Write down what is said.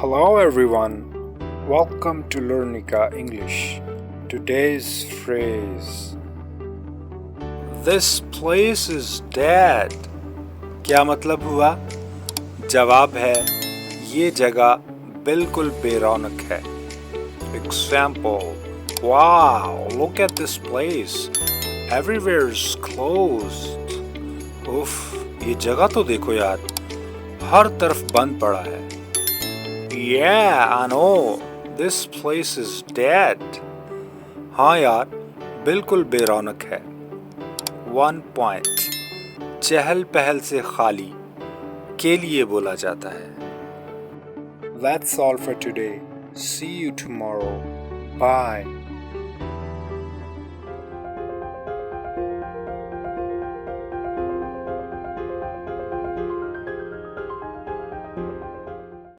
Hello everyone, welcome to Learnica English. Today's phrase, This place is dead. क्या मतलब हुआ? जवाब है ये जगह बिल्कुल बेरौनक है. Example, Wow, look at this place. Everywhere's closed. उफ, ये जगह तो देखो यार, हर तरफ बंद पड़ा है. Yeah, I know. This place is dead. हाँ यार, बिल्कुल बेरौनक है. 1 point. चहल पहल से खाली के लिए बोला जाता है. That's all for today. See you tomorrow. Bye.